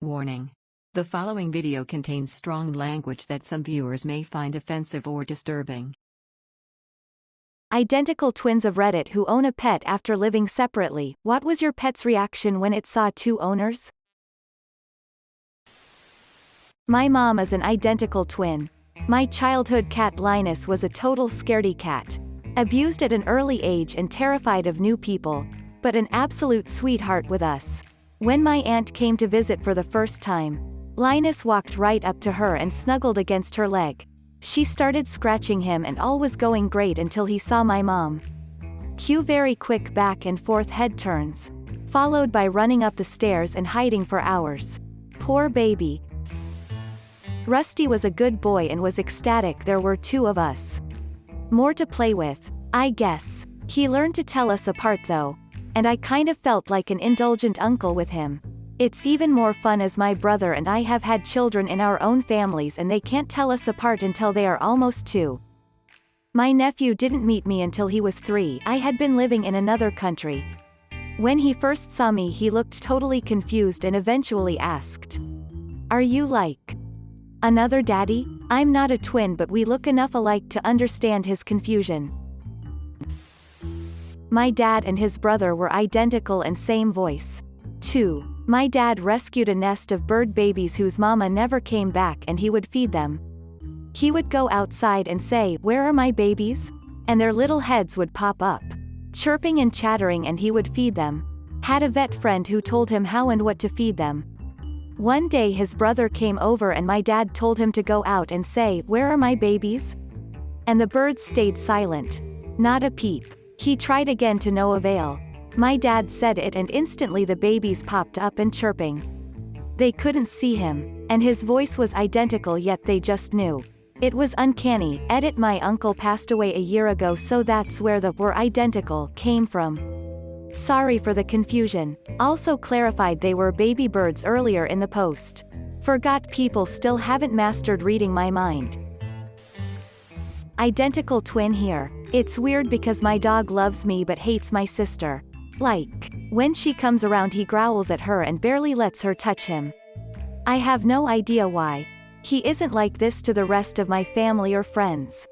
Warning. The following video contains strong language that some viewers may find offensive or disturbing. Identical twins of Reddit who own a pet after living separately. What was your pet's reaction when it saw two owners? My mom is an identical twin. My childhood cat Linus was a total scaredy cat. Abused at an early age and terrified of new people, but an absolute sweetheart with us. When my aunt came to visit for the first time, Linus walked right up to her and snuggled against her leg. She started scratching him and all was going great until he saw my mom. Cue very quick back and forth head turns, followed by running up the stairs and hiding for hours. Poor baby. Rusty was a good boy and was ecstatic there were two of us. More to play with, I guess. He learned to tell us apart though, and I kind of felt like an indulgent uncle with him. It's even more fun as my brother and I have had children in our own families and they can't tell us apart until they are almost 2. My nephew didn't meet me until he was 3. I had been living in another country. When he first saw me he looked totally confused and eventually asked, "Are you like another daddy?" I'm not a twin but we look enough alike to understand his confusion. My dad and his brother were identical and same voice. 2. My dad rescued a nest of bird babies whose mama never came back and he would feed them. He would go outside and say, "Where are my babies?" And their little heads would pop up, chirping and chattering, and he would feed them. Had a vet friend who told him how and what to feed them. One day his brother came over and my dad told him to go out and say, "Where are my babies?" And the birds stayed silent. Not a peep. He tried again to no avail. My dad said it and instantly the babies popped up and chirping. They couldn't see him, and his voice was identical yet they just knew. It was uncanny. Edit. My uncle passed away a year ago so that's where the "were identical" came from. Sorry for the confusion. Also clarified they were baby birds earlier in the post. Forgot people still haven't mastered reading my mind. Identical twin here. It's weird because my dog loves me but hates my sister. Like, when she comes around he growls at her and barely lets her touch him. I have no idea why. He isn't like this to the rest of my family or friends.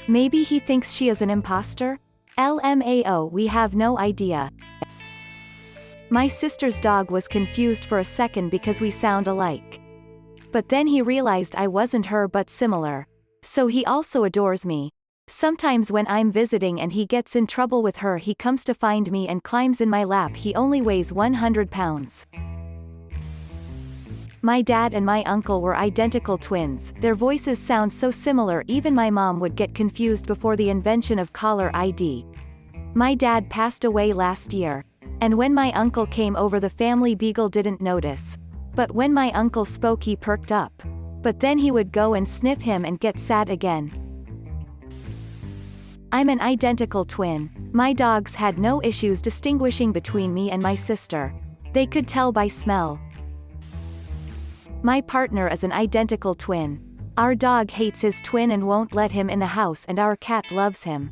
Maybe he thinks she is an imposter? LMAO, we have no idea. My sister's dog was confused for a second because we sound alike. But then he realized I wasn't her but similar. So he also adores me. Sometimes when I'm visiting and he gets in trouble with her he comes to find me and climbs in my lap. He only weighs 100 pounds. My dad and my uncle were identical twins. Their voices sound so similar even my mom would get confused before the invention of caller ID. My dad passed away last year. And when my uncle came over the family beagle didn't notice. But when my uncle spoke he perked up. But then he would go and sniff him and get sad again. I'm an identical twin. My dogs had no issues distinguishing between me and my sister. They could tell by smell. My partner is an identical twin. Our dog hates his twin and won't let him in the house and our cat loves him.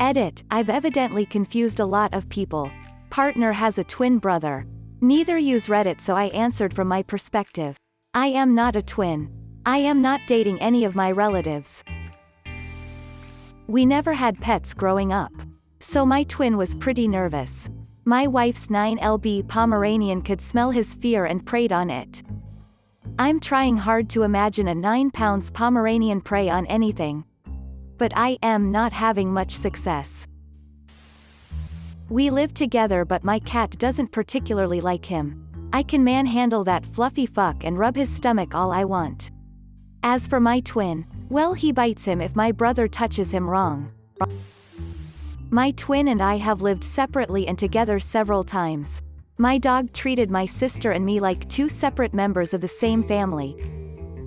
Edit. I've evidently confused a lot of people. Partner has a twin brother. Neither use Reddit so I answered from my perspective. I am not a twin. I am not dating any of my relatives. We never had pets growing up. So my twin was pretty nervous. My wife's 9lb Pomeranian could smell his fear and preyed on it. I'm trying hard to imagine a 9-pound Pomeranian prey on anything. But I am not having much success. We live together but my cat doesn't particularly like him. I can manhandle that fluffy fuck and rub his stomach all I want. As for my twin, well he bites him if my brother touches him wrong. My twin and I have lived separately and together several times. My dog treated my sister and me like 2 separate members of the same family.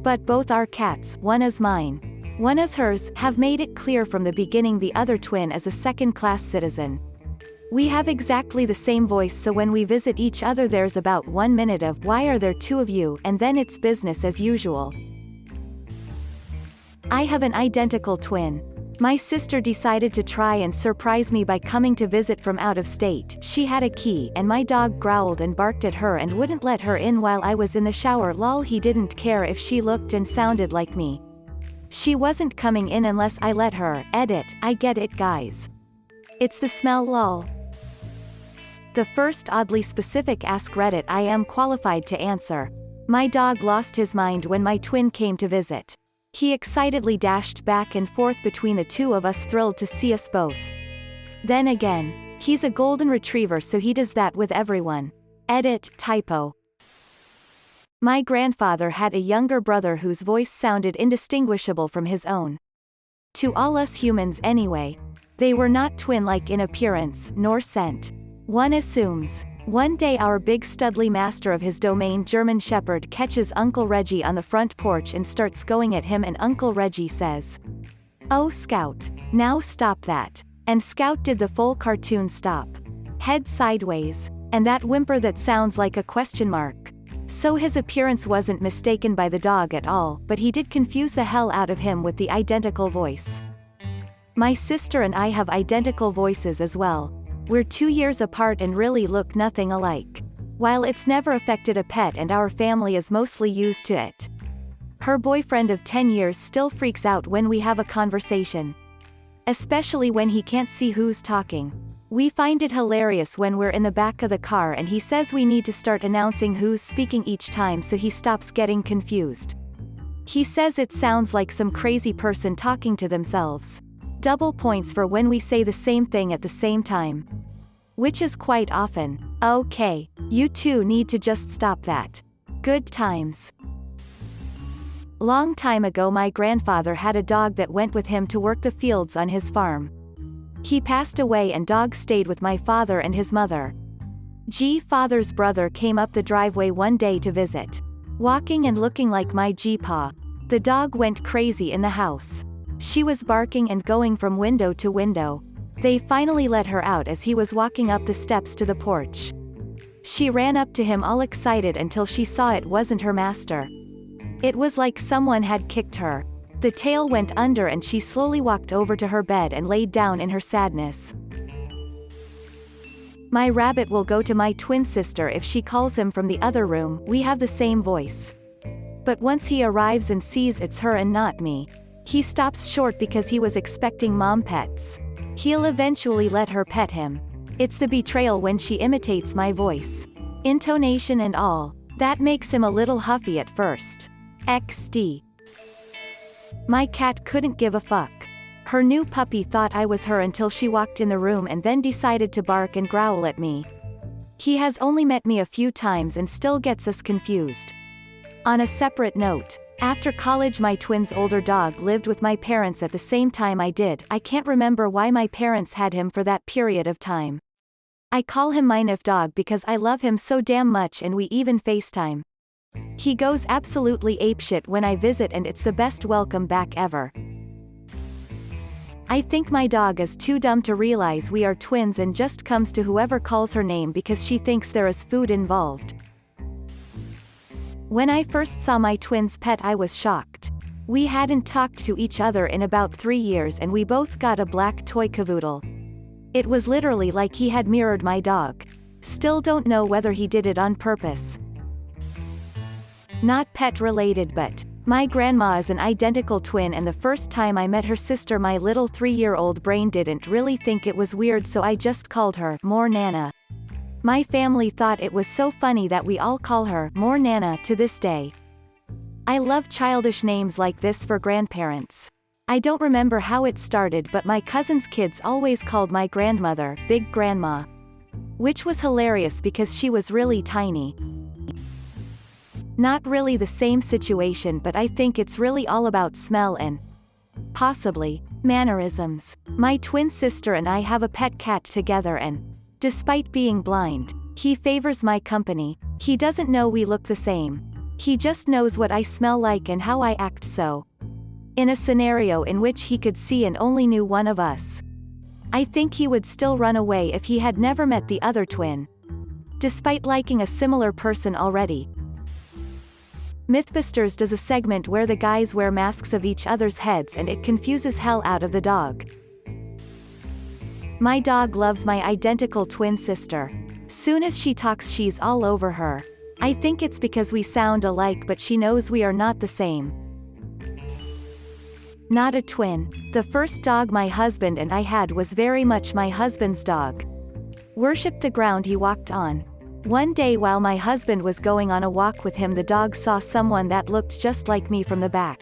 But both our cats, one is mine, one is hers, have made it clear from the beginning the other twin is a second-class citizen. We have exactly the same voice so when we visit each other there's about 1 minute of "Why are there 2 of you?" and then it's business as usual. I have an identical twin. My sister decided to try and surprise me by coming to visit from out of state. She had a key and my dog growled and barked at her and wouldn't let her in while I was in the shower. Lol, he didn't care if she looked and sounded like me. She wasn't coming in unless I let her. Edit, I get it guys. It's the smell lol. The first oddly specific AskReddit I am qualified to answer. My dog lost his mind when my twin came to visit. He excitedly dashed back and forth between the two of us, thrilled to see us both. Then again, he's a golden retriever so he does that with everyone. Edit, typo. My grandfather had a younger brother whose voice sounded indistinguishable from his own. To all us humans anyway. They were not twin-like in appearance, nor scent. One assumes. One day our big studly master of his domain German Shepherd catches Uncle Reggie on the front porch and starts going at him, and Uncle Reggie says, "Oh Scout, now stop that." And Scout did the full cartoon stop. Head sideways. And that whimper that sounds like a question mark. So his appearance wasn't mistaken by the dog at all, but he did confuse the hell out of him with the identical voice. My sister and I have identical voices as well. We're 2 years apart and really look nothing alike. While it's never affected a pet and our family is mostly used to it. Her boyfriend of 10 years still freaks out when we have a conversation. Especially when he can't see who's talking. We find it hilarious when we're in the back of the car and he says we need to start announcing who's speaking each time so he stops getting confused. He says it sounds like some crazy person talking to themselves. Double points for when we say the same thing at the same time. Which is quite often. Okay, you two need to just stop that. Good times. Long time ago my grandfather had a dog that went with him to work the fields on his farm. He passed away and dog stayed with my father and his mother. Father's brother came up the driveway one day to visit. Walking and looking like my Paw. The dog went crazy in the house. She was barking and going from window to window. They finally let her out as he was walking up the steps to the porch. She ran up to him all excited until she saw it wasn't her master. It was like someone had kicked her. The tail went under and she slowly walked over to her bed and laid down in her sadness. My rabbit will go to my twin sister if she calls him from the other room. We have the same voice. But once he arrives and sees it's her and not me, he stops short because he was expecting mom pets. He'll eventually let her pet him. It's the betrayal when she imitates my voice. Intonation and all. That makes him a little huffy at first. XD. My cat couldn't give a fuck. Her new puppy thought I was her until she walked in the room and then decided to bark and growl at me. He has only met me a few times and still gets us confused. On a separate note, after college my twin's older dog lived with my parents at the same time I did. I can't remember why my parents had him for that period of time. I call him my Nif dog because I love him so damn much and we even FaceTime. He goes absolutely apeshit when I visit and it's the best welcome back ever. I think my dog is too dumb to realize we are twins and just comes to whoever calls her name because she thinks there is food involved. When I first saw my twin's pet I was shocked. We hadn't talked to each other in about 3 years and we both got a black toy cavoodle. It was literally like he had mirrored my dog. Still don't know whether he did it on purpose. Not pet related but, my grandma is an identical twin and the first time I met her sister my little 3-year-old brain didn't really think it was weird so I just called her more Nana. My family thought it was so funny that we all call her more Nana to this day. I love childish names like this for grandparents. I don't remember how it started but my cousin's kids always called my grandmother Big Grandma. Which was hilarious because she was really tiny. Not really the same situation but I think it's really all about smell and possibly mannerisms. My twin sister and I have a pet cat together and despite being blind, he favors my company. He doesn't know we look the same. He just knows what I smell like and how I act so. In a scenario in which he could see and only knew one of us, I think he would still run away if he had never met the other twin. Despite liking a similar person already. Mythbusters does a segment where the guys wear masks of each other's heads and it confuses hell out of the dog. My dog loves my identical twin sister. Soon as she talks she's all over her. I think it's because we sound alike but she knows we are not the same. Not a twin. The first dog my husband and I had was very much my husband's dog. Worshipped the ground he walked on. One day while my husband was going on a walk with him, the dog saw someone that looked just like me from the back.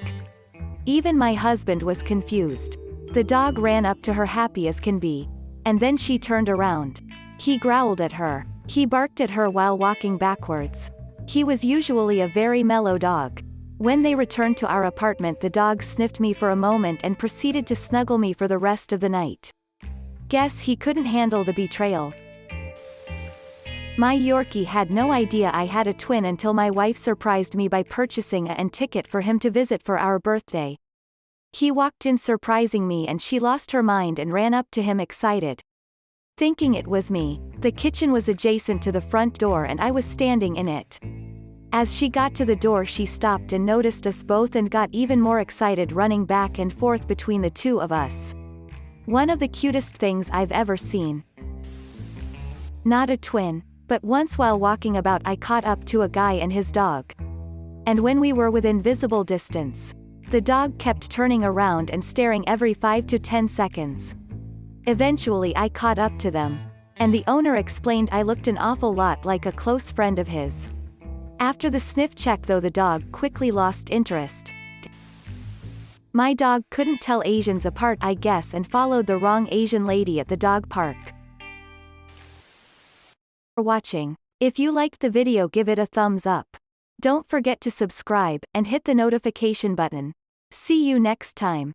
Even my husband was confused. The dog ran up to her happy as can be. And then she turned around. He growled at her. He barked at her while walking backwards. He was usually a very mellow dog. When they returned to our apartment, the dog sniffed me for a moment and proceeded to snuggle me for the rest of the night. Guess he couldn't handle the betrayal. My Yorkie had no idea I had a twin until my wife surprised me by purchasing an ticket for him to visit for our birthday. He walked in surprising me and she lost her mind and ran up to him excited, thinking it was me. The kitchen was adjacent to the front door and I was standing in it. As she got to the door she stopped and noticed us both and got even more excited, running back and forth between the two of us. One of the cutest things I've ever seen. Not a twin, but once while walking about I caught up to a guy and his dog. And when we were within visible distance, the dog kept turning around and staring every 5 to 10 seconds. Eventually I caught up to them. And the owner explained I looked an awful lot like a close friend of his. After the sniff check though, the dog quickly lost interest. My dog couldn't tell Asians apart I guess and followed the wrong Asian lady at the dog park. For watching. If you liked the video, give it a thumbs up. Don't forget to subscribe and hit the notification button. See you next time.